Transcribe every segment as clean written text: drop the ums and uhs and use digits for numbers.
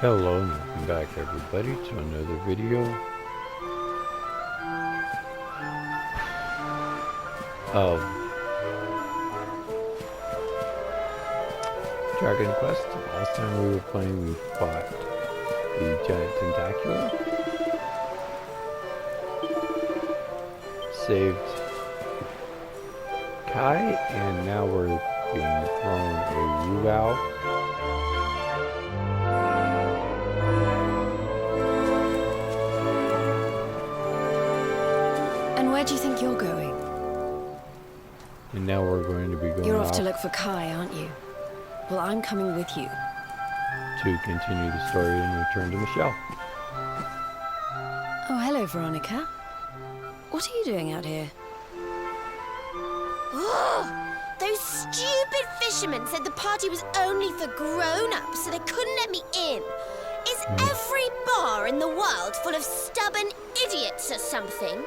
Hello and welcome back everybody to another video of Dragonquest. Last time we were playing we fought the giant tentacula, saved Kai, and now we're being thrown a Wuow. Where do you think you're going? And now we're going to be going You're off to look for Kai, aren't you? Well, I'm coming with you. to continue the story and return to Michelle. Oh, hello, Veronica. What are you doing out here? Oh, those stupid fishermen said the party was only for grown-ups, so they couldn't let me in. Is every bar in the world full of stubborn idiots or something?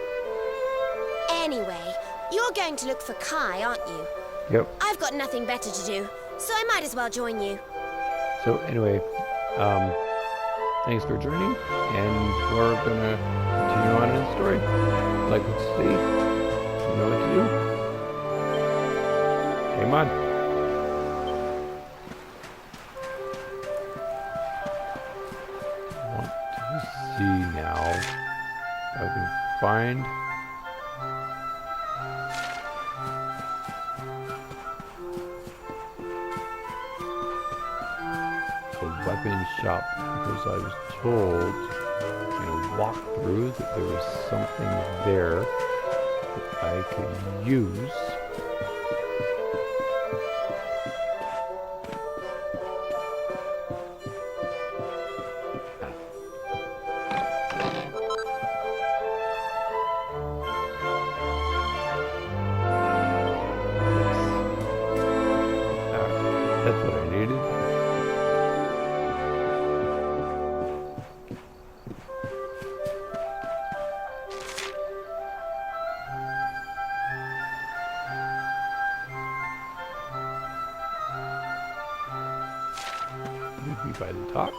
Anyway, you're going to look for Kai, aren't you? Yep. I've got nothing better to do, so I might as well join you. So anyway, thanks for joining, and we're gonna continue on in the story. Like what to see, you know what to do. Game on. I want to see now if I can find a weapon shop, because I was told in a walkthrough that there was something there that I could use. That's what I needed. Maybe by the dock.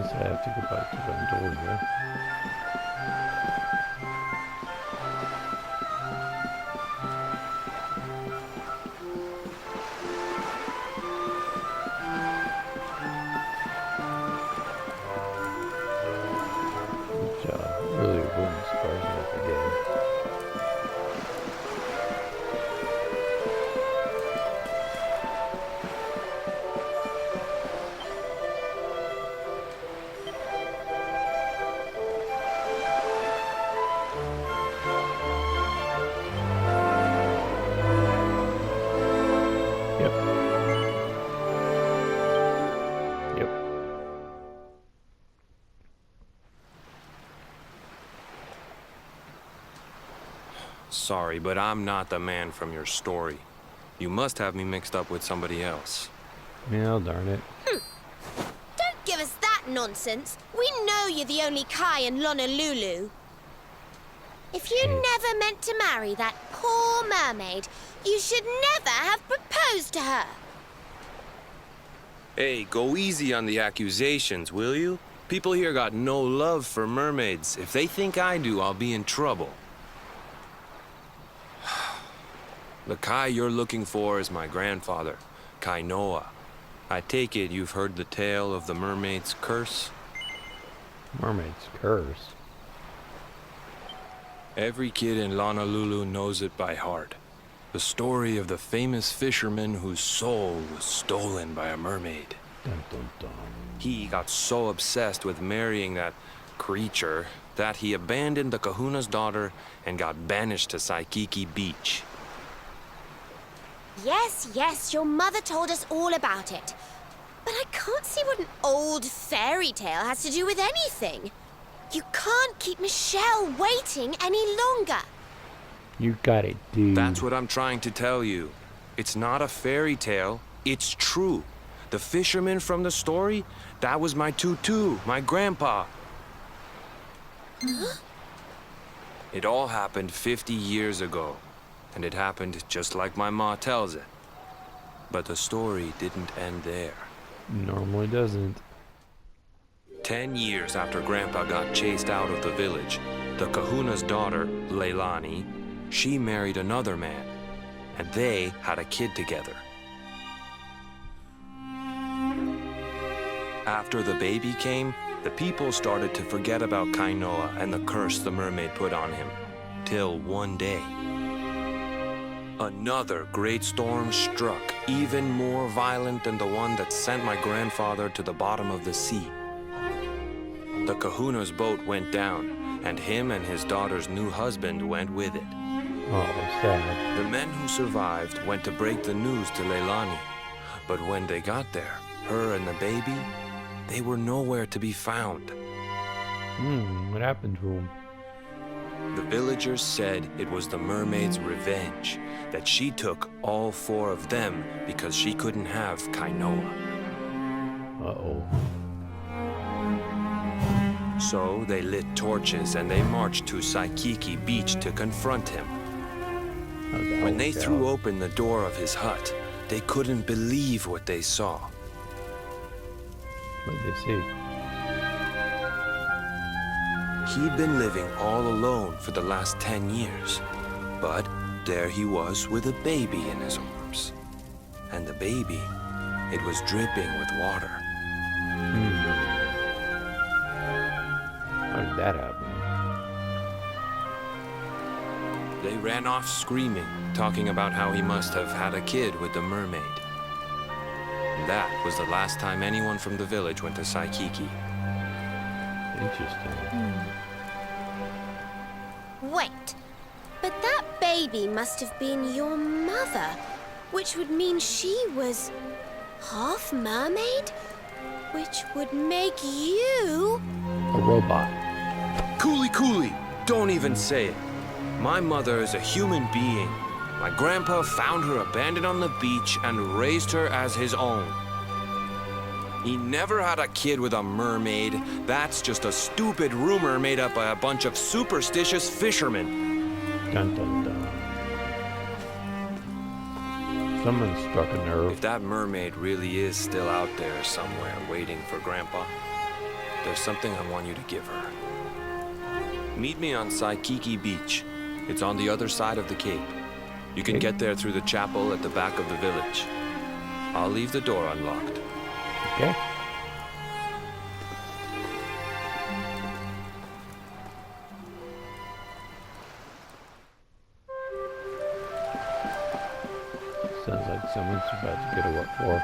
I have to go back to the door here. Which really wouldn't surprise me if I did. Sorry, but I'm not the man from your story. You must have me mixed up with somebody else. Well, darn it. Don't give us that nonsense. We know you're the only Kai in Honolulu. If you never meant to marry that poor mermaid, you should never have proposed to her. Hey, go easy on the accusations, will you? People here got no love for mermaids. If they think I do, I'll be in trouble. The Kai you're looking for is my grandfather, Kainoa. I take it you've heard the tale of the mermaid's curse? Mermaid's curse. Every kid in Honolulu knows it by heart. The story of the famous fisherman whose soul was stolen by a mermaid. Dun, dun, dun. He got so obsessed with marrying that creature that he abandoned the Kahuna's daughter and got banished to Saikiki Beach. Yes, yes, your mother told us all about it. But I can't see what an old fairy tale has to do with anything. You can't keep Michelle waiting any longer. You got it, dude. That's what I'm trying to tell you. It's not a fairy tale, it's true. The fisherman from the story, that was my tutu, my grandpa. It all happened 50 years ago, and it happened just like my ma tells it. But the story didn't end there. Normally doesn't. 10 years after Grandpa got chased out of the village, the Kahuna's daughter, Leilani, she married another man, and they had a kid together. After the baby came, the people started to forget about Kainoa and the curse the mermaid put on him, till one day, another great storm struck, even more violent than the one that sent my grandfather to the bottom of the sea. The Kahuna's boat went down, and him and his daughter's new husband went with it. Oh, sad. The men who survived went to break the news to Leilani, but when they got there, her and the baby, they were nowhere to be found. What happened to him? The villagers said it was the mermaid's revenge, that she took all 4 of them because she couldn't have Kainoa. Uh-oh. So they lit torches and they marched to Saikiki Beach to confront him. How'd that When they work threw out? open the door of his hut, they couldn't believe what they saw. What did they see? He'd been living all alone for the last 10 years, but there he was with a baby in his arms. And the baby, it was dripping with water. How did that happen? They ran off screaming, talking about how he must have had a kid with the mermaid. That was the last time anyone from the village went to Saikiki. Interesting. Wait, but that baby must have been your mother, which would mean she was half mermaid, which would make you... A robot. Cooley, don't even say it. My mother is a human being. My grandpa found her abandoned on the beach and raised her as his own. He never had a kid with a mermaid. That's just a stupid rumor made up by a bunch of superstitious fishermen. Dun dun dun. Someone struck a nerve. If that mermaid really is still out there somewhere waiting for Grandpa, there's something I want you to give her. Meet me on Saikiki Beach. It's on the other side of the cape. You can get there through the chapel at the back of the village. I'll leave the door unlocked. Okay. Sounds like someone's about to get a what for.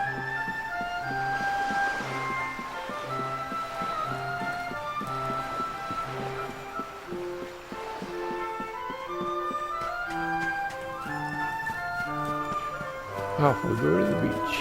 Off we go to the beach.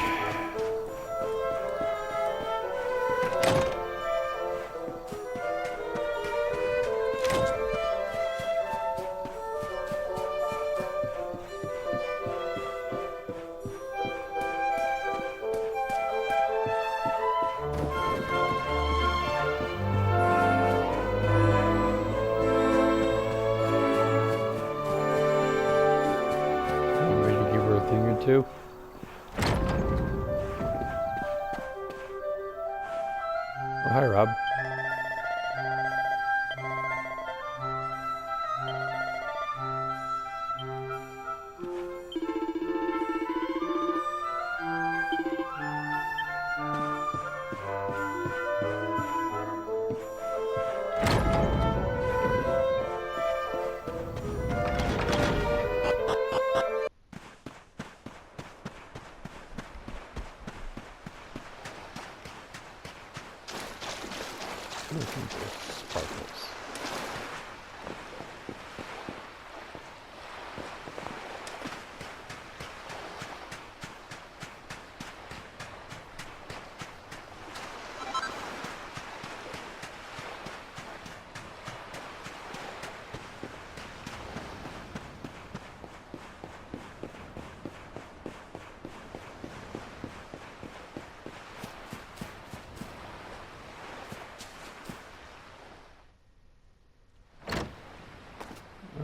You ready to give her a thing or two? Oh, hi, Rob.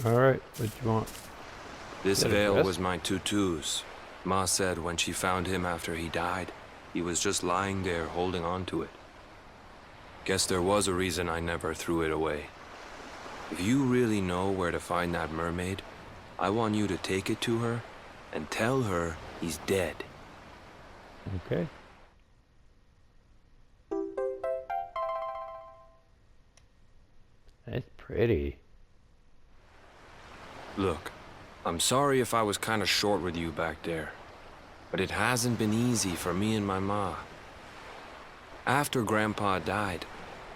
Alright, what you want? This Get a veil dress? was my tutu's. Ma said when she found him after he died, he was just lying there holding on to it. Guess there was a reason I never threw it away. If you really know where to find that mermaid, I want you to take it to her and tell her he's dead. Okay. That's pretty. Look, I'm sorry if I was kind of short with you back there, but it hasn't been easy for me and my ma. After Grandpa died,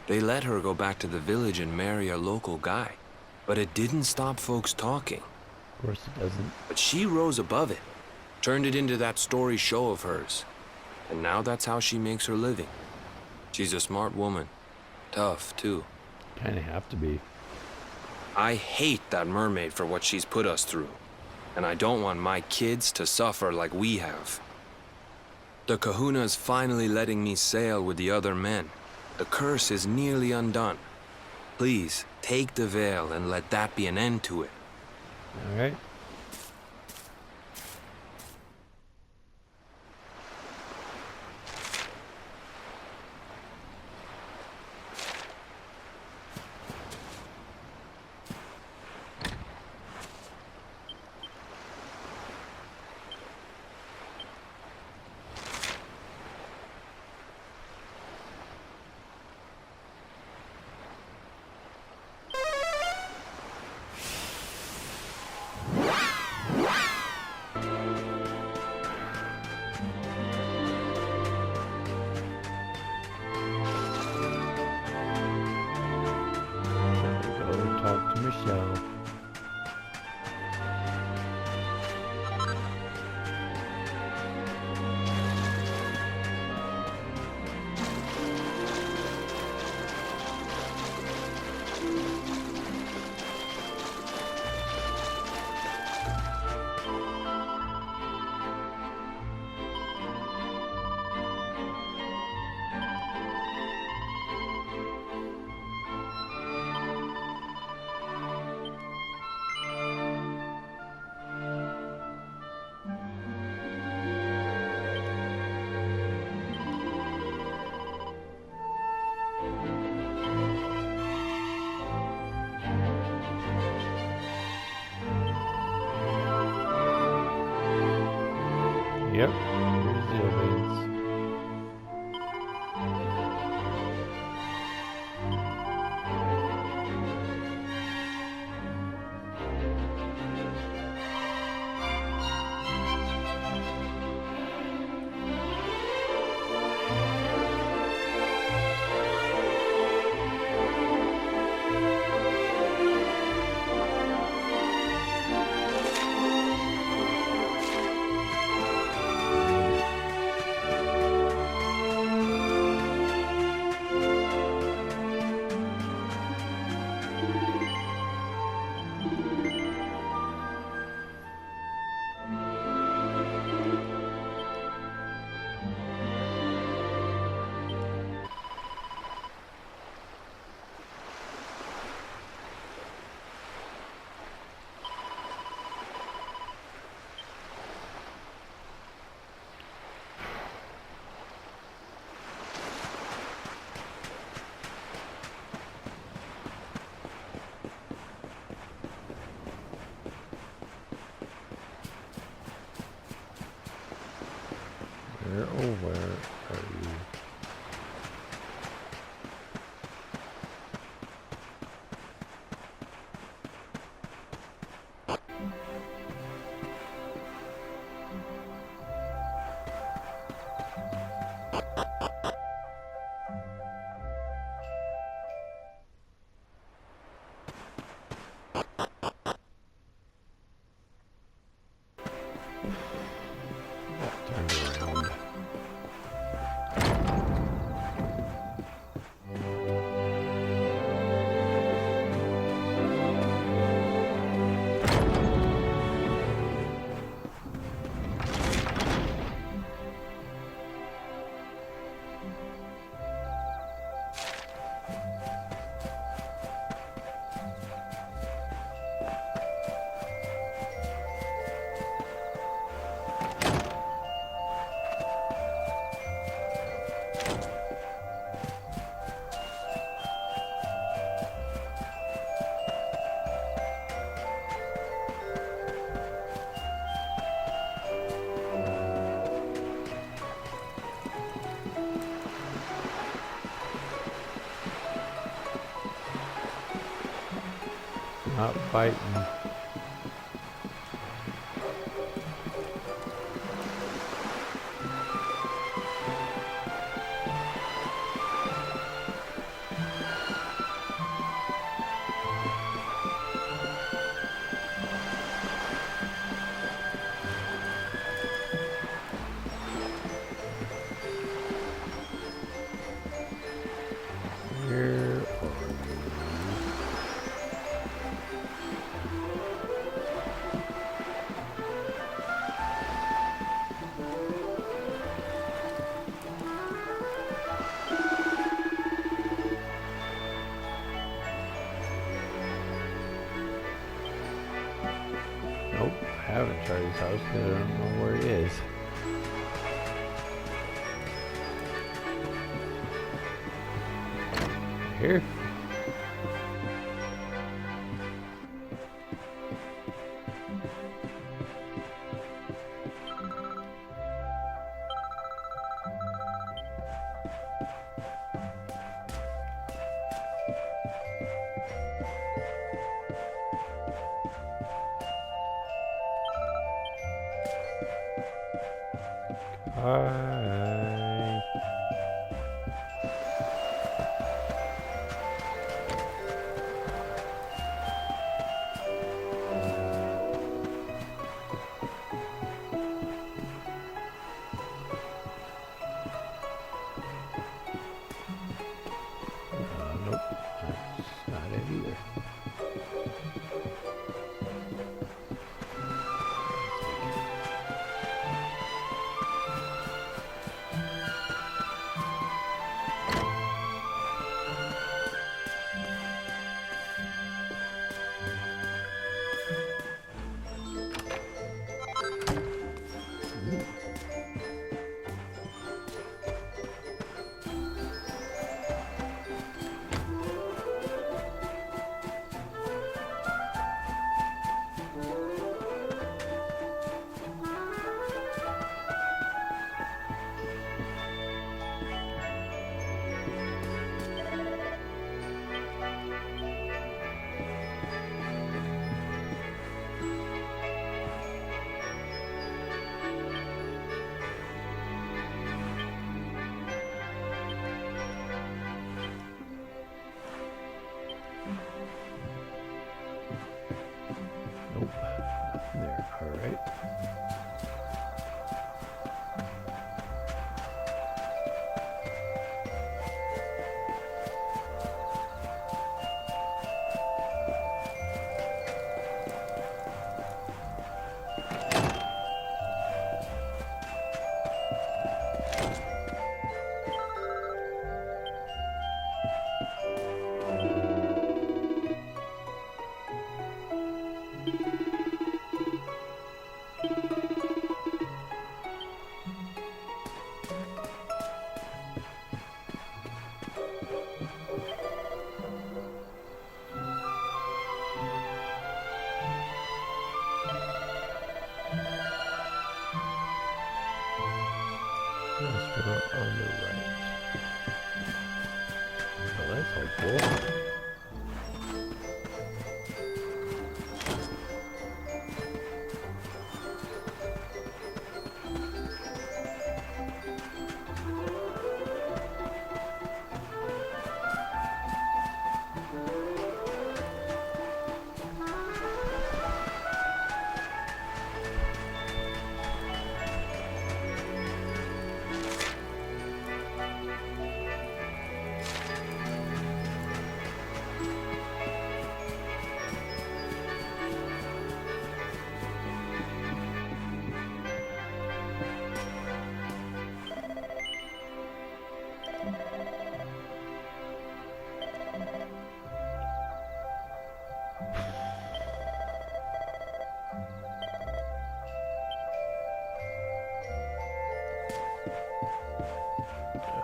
they let her go back to the village and marry a local guy, but it didn't stop folks talking. Of course it doesn't. But she rose above it, turned it into that story show of hers, and now that's how she makes her living. She's a smart woman, tough too. Kind of have to be. I hate that mermaid for what she's put us through, and I don't want my kids to suffer like we have. The Kahuna's finally letting me sail with the other men. The curse is nearly undone. Please, take the veil and let that be an end to it. Alright. Go talk to Michelle. Yep, here's the evidence. not biting. Where are you? Nope, I haven't tried his house because I don't know where he is. Here? Hi. Nope, that's not it either. Nope, nothing there. All right. Hospital on the right. Oh, that's helpful.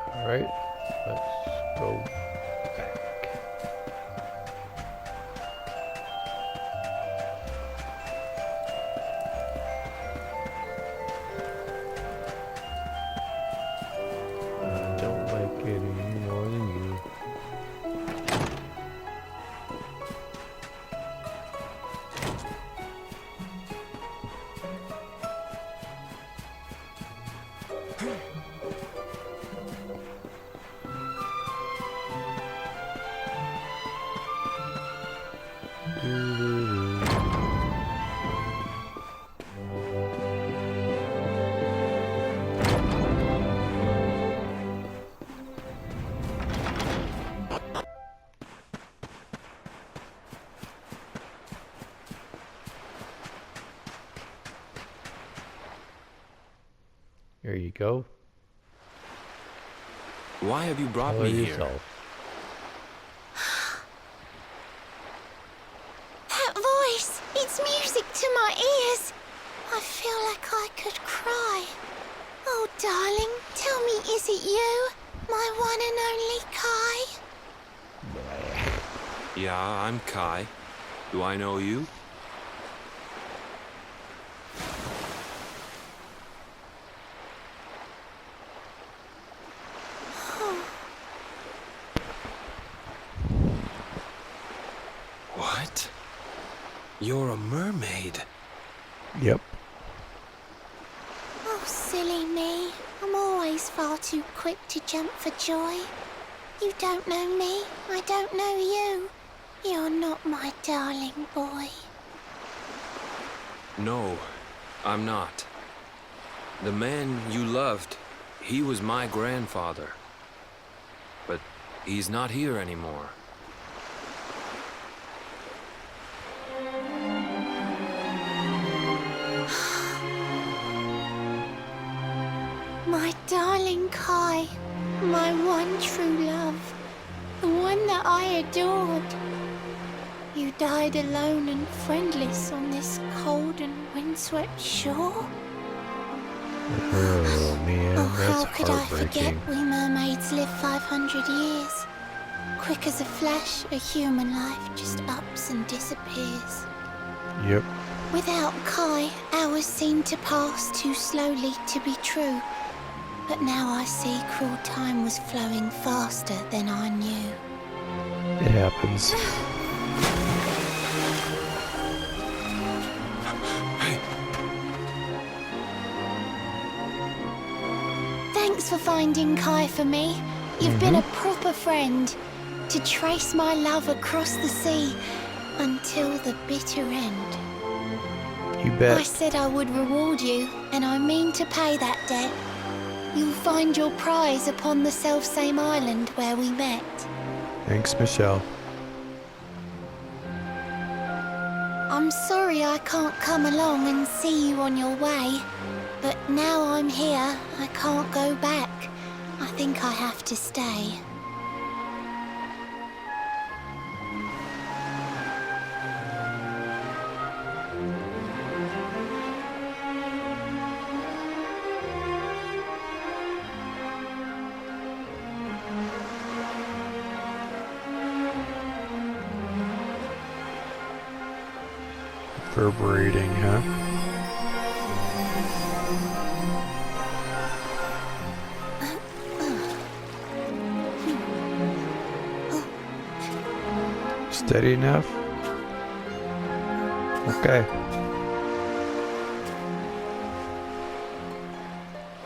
All right, let's go back. I don't like it any more than you. Here you go. Why have you brought Color me here? yourself. That voice! It's music to my ears! I feel like I could cry. Oh, darling, tell me, is it you? My one and only Kai? Yeah, I'm Kai. Do I know you? What? You're a mermaid. Yep. Oh, silly me. I'm always far too quick to jump for joy. You don't know me, I don't know you. You're not my darling boy. No, I'm not. The man you loved, he was my grandfather. But he's not here anymore. My darling Kai, my one true love, the one that I adored. You died alone and friendless on this cold and windswept shore. Oh man, Oh, how that's could I forget heartbreaking. we mermaids live 500 years? Quick as a flash, a human life just ups and disappears. Yep. Without Kai, hours seem to pass too slowly to be true. But now I see cruel time was flowing faster than I knew. It happens. Thanks for finding Kai for me. You've been a proper friend. To trace my love across the sea until the bitter end. You I bet. said I would reward you, and I mean to pay that debt. You'll find your prize upon the selfsame island where we met. Thanks, Michelle. I'm sorry I can't come along and see you on your way, but now I'm here, I can't go back. I think I have to stay. Reverberating, huh? Steady enough? Okay.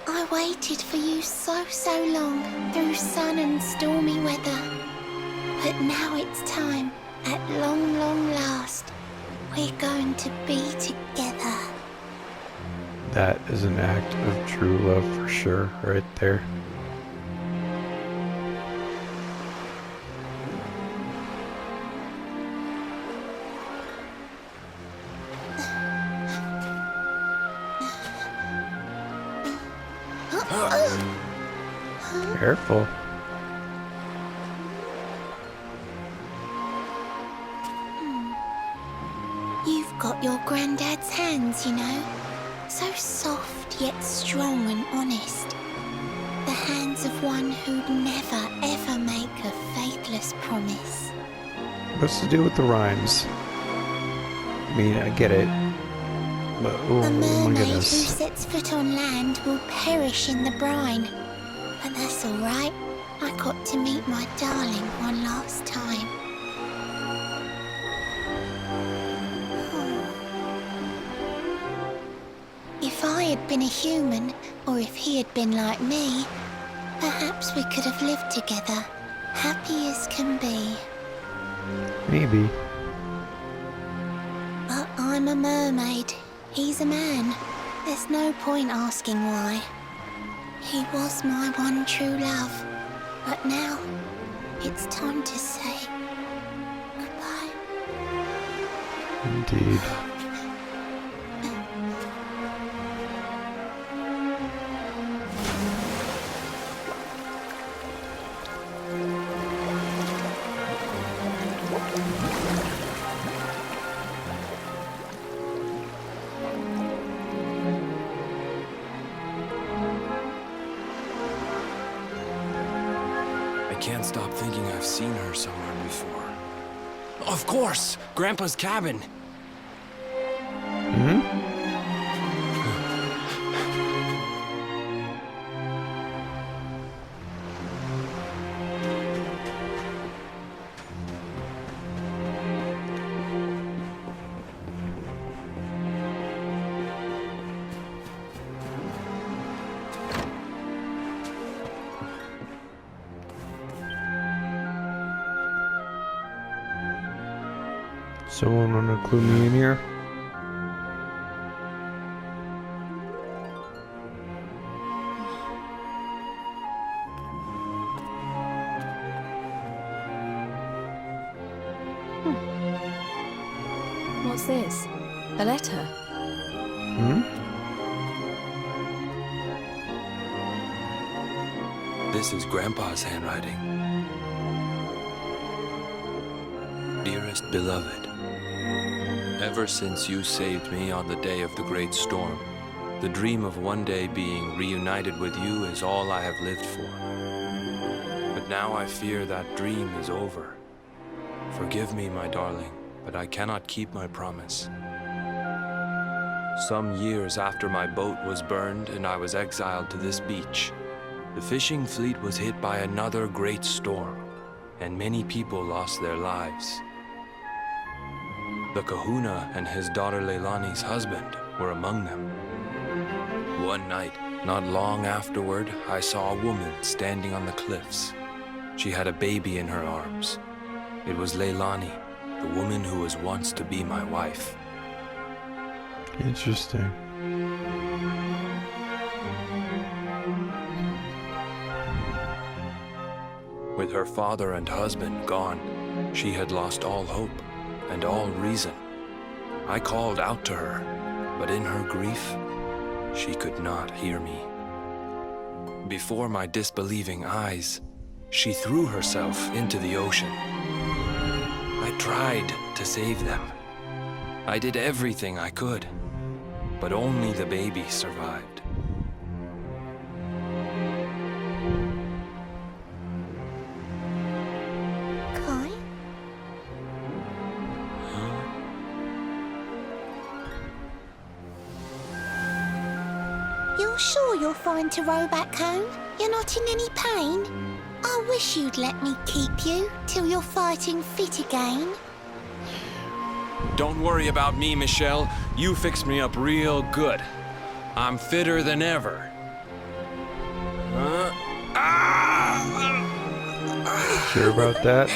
I waited for you so long through sun and stormy weather. But now it's time, at long last, we're going to be together. That is an act of true love for sure, right there. Careful. You've got your granddad's hands, you know. So soft yet strong and honest. The hands of one who'd never ever make a faithless promise. What's to do with the rhymes? I mean, I get it. But, oh, A my mermaid who goodness. sets foot on land will perish in the brine. But that's all right. I got to meet my darling one last time. If I had been a human, or if he had been like me, perhaps we could have lived together, happy as can be. Maybe. But I'm a mermaid. He's a man. There's no point asking why. He was my one true love. But now, it's time to say goodbye. Indeed. I can't stop thinking I've seen her somewhere before. Of course! Grandpa's cabin! Hmm? Someone wanna clue me in here? What's this? A letter? Hmm? This is Grandpa's handwriting. Dearest beloved, ever since you saved me on the day of the great storm, the dream of one day being reunited with you is all I have lived for. But now I fear that dream is over. Forgive me, my darling, but I cannot keep my promise. Some years after my boat was burned and I was exiled to this beach, the fishing fleet was hit by another great storm, and many people lost their lives. The kahuna and his daughter Leilani's husband were among them. One night, not long afterward, I saw a woman standing on the cliffs. She had a baby in her arms. It was Leilani, the woman who was once to be my wife. Interesting. With her father and husband gone, she had lost all hope and all reason. I called out to her, but in her grief, she could not hear me. Before my disbelieving eyes, she threw herself into the ocean. I tried to save them. I did everything I could, but only the baby survived. Kai? You're sure you're fine to row back home? You're not in any pain? I wish you'd let me keep you till you're fighting fit again. Don't worry about me, Michelle. You fixed me up real good. I'm fitter than ever. Sure about that?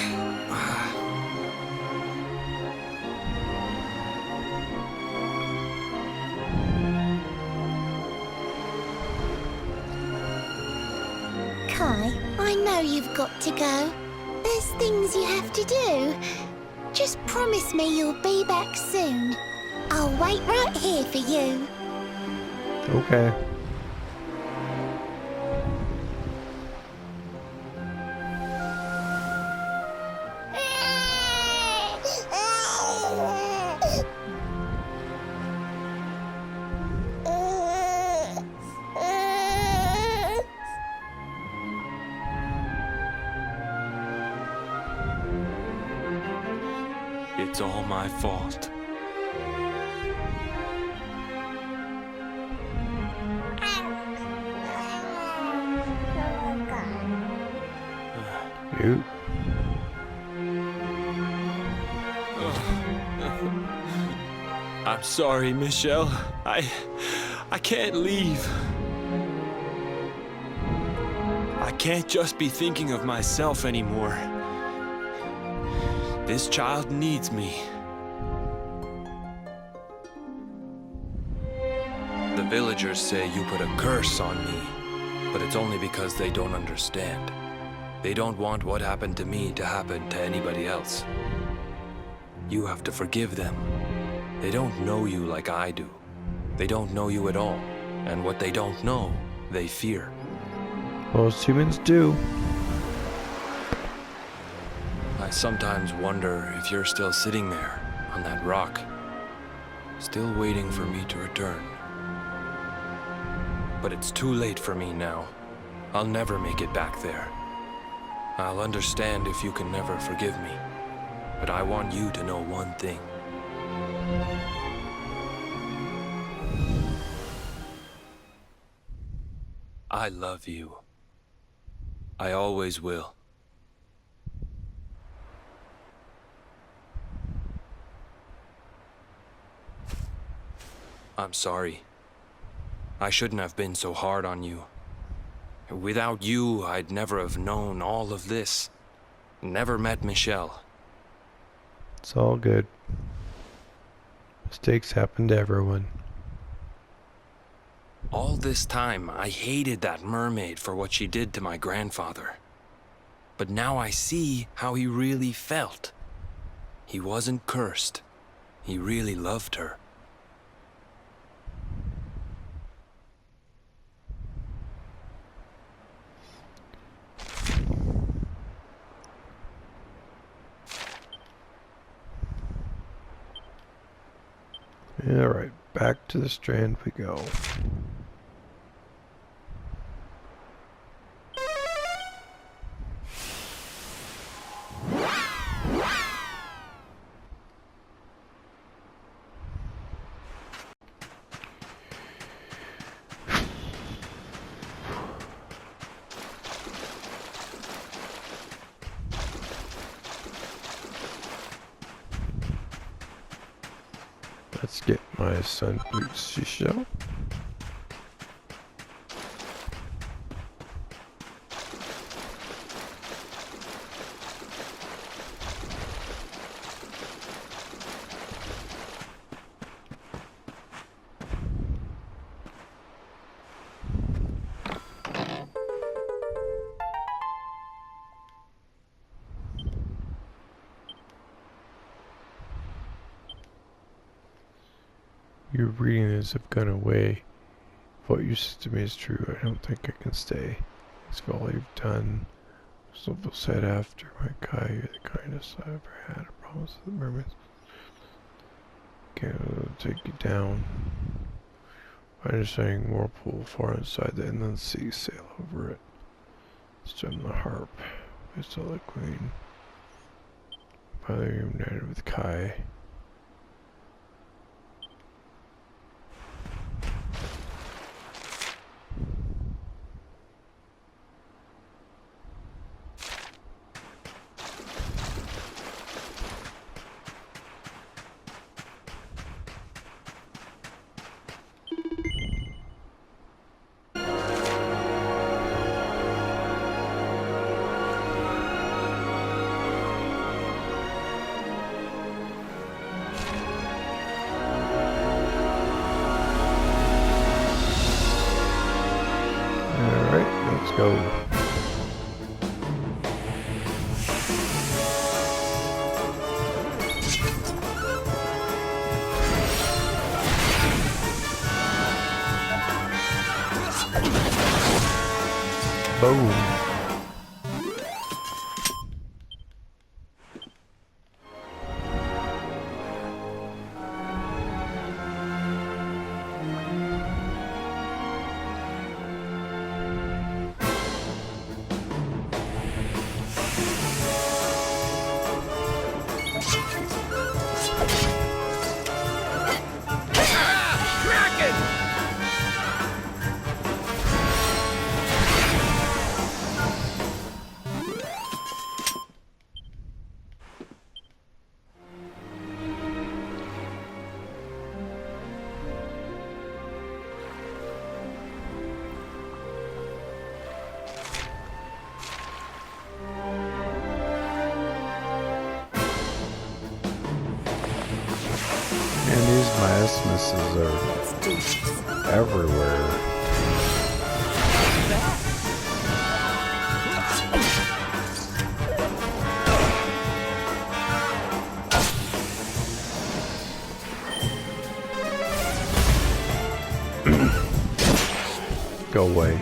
Kai, I know you've got to go. There's things you have to do. Just promise me you'll be back soon. I'll wait right here for you. Okay. It's all my fault. You. I'm sorry, Michelle. I can't leave. I can't just be thinking of myself anymore. This child needs me. The villagers say you put a curse on me, but it's only because they don't understand. They don't want what happened to me to happen to anybody else. You have to forgive them. They don't know you like I do. They don't know you at all. And what they don't know, they fear. Most humans do. I sometimes wonder if you're still sitting there on that rock, still waiting for me to return. But it's too late for me now. I'll never make it back there. I'll understand if you can never forgive me. But I want you to know one thing. I love you. I always will. I'm sorry. I shouldn't have been so hard on you. Without you, I'd never have known all of this. Never met Michelle. It's all good. Mistakes happen to everyone. All this time, I hated that mermaid for what she did to my grandfather. But now I see how he really felt. He wasn't cursed. He really loved her. Alright, back to the strand we go. Let's get my sun boots seashell. Your readings have gone away. If what you said to me is true, I don't think I can stay. It's for all you've done. Someone said after my Kai, you're the kindest I ever had. I promise the mermaids can't take you down. Find a shining whirlpool far inside the inland sea, sail over it. Strum the harp. It's all the queen. Finally you're united with Kai. Let's go. Boom. businesses are Let's do this. everywhere. Go away.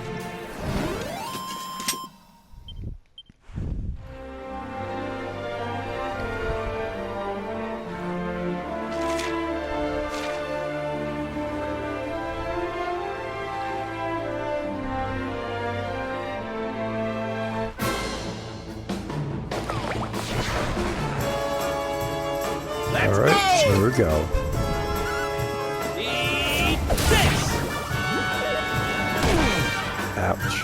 Alright, here we go. Eat this! Ouch.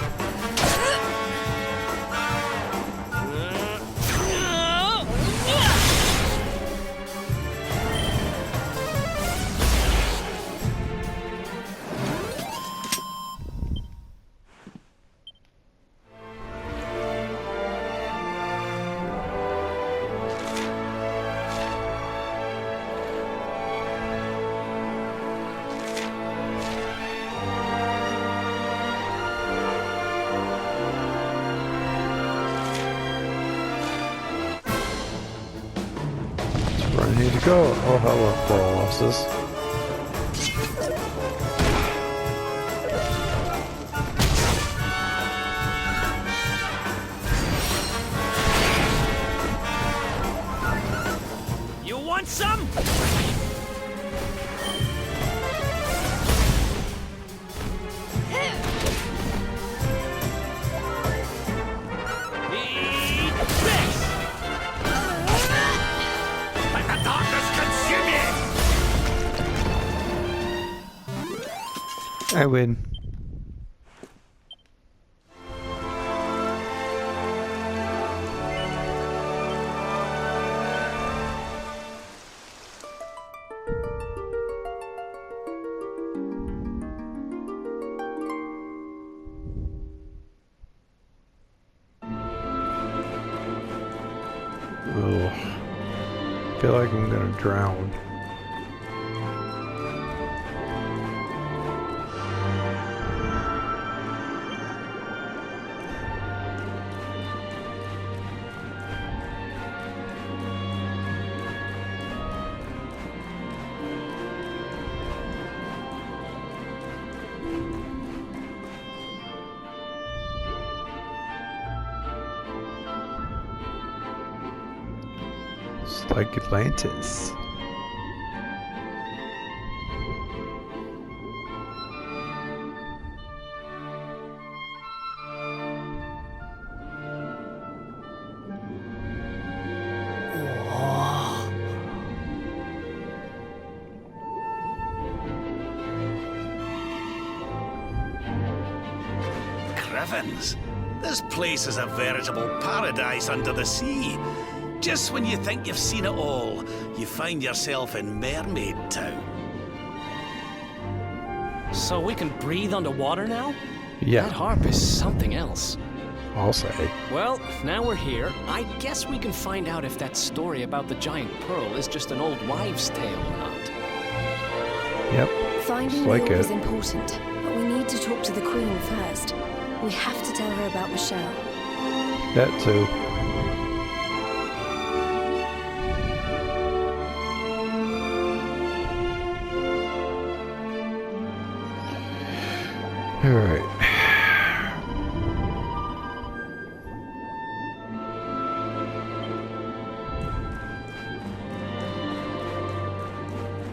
Where I need to go. Oh, hello, Colossus. You want some? Eat this! Let the darkness consume you! I win. Ugh. I feel like I'm gonna drown. It's like Atlantis. Griffins, this place is a veritable paradise under the sea. Just when you think you've seen it all, you find yourself in Mermaid Town. So we can breathe underwater now? That Yeah, harp is something else. I'll say. Well, now we're here. I guess we can find out if that story about the giant pearl is just an old wives' tale or not. Yep. Finding Like the orb is it. important, but we need to talk to the Queen first. We have to tell her about Michelle. That too. Alright.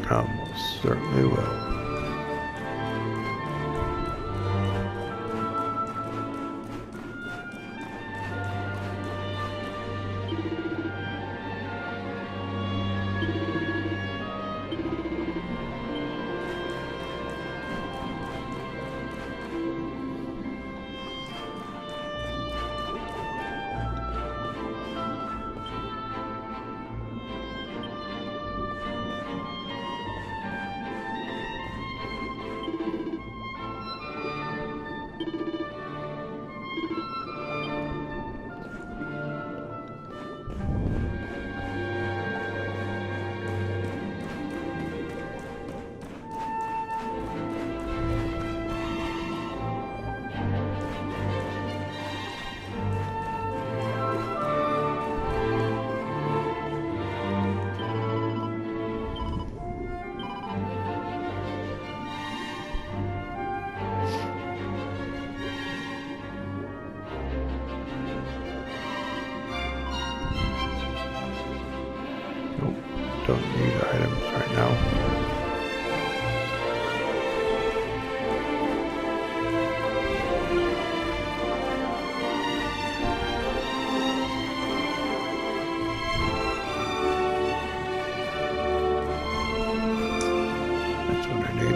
Almost certainly will. don't need items right now. That's what I need.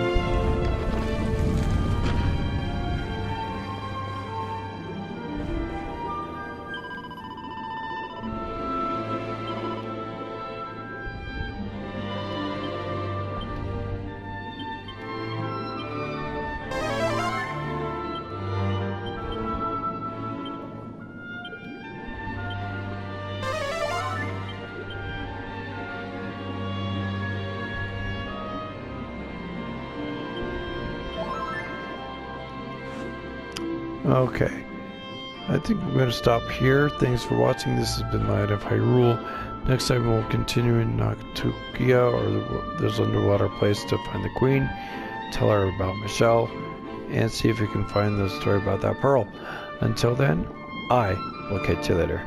Okay, I think we're going to stop here. Thanks for watching. This has been Light of Hyrule. Next time we'll continue in Noctugia, or there's underwater place to find the queen, tell her about Michelle, and see if we can find the story about that pearl. Until then, I will catch you later.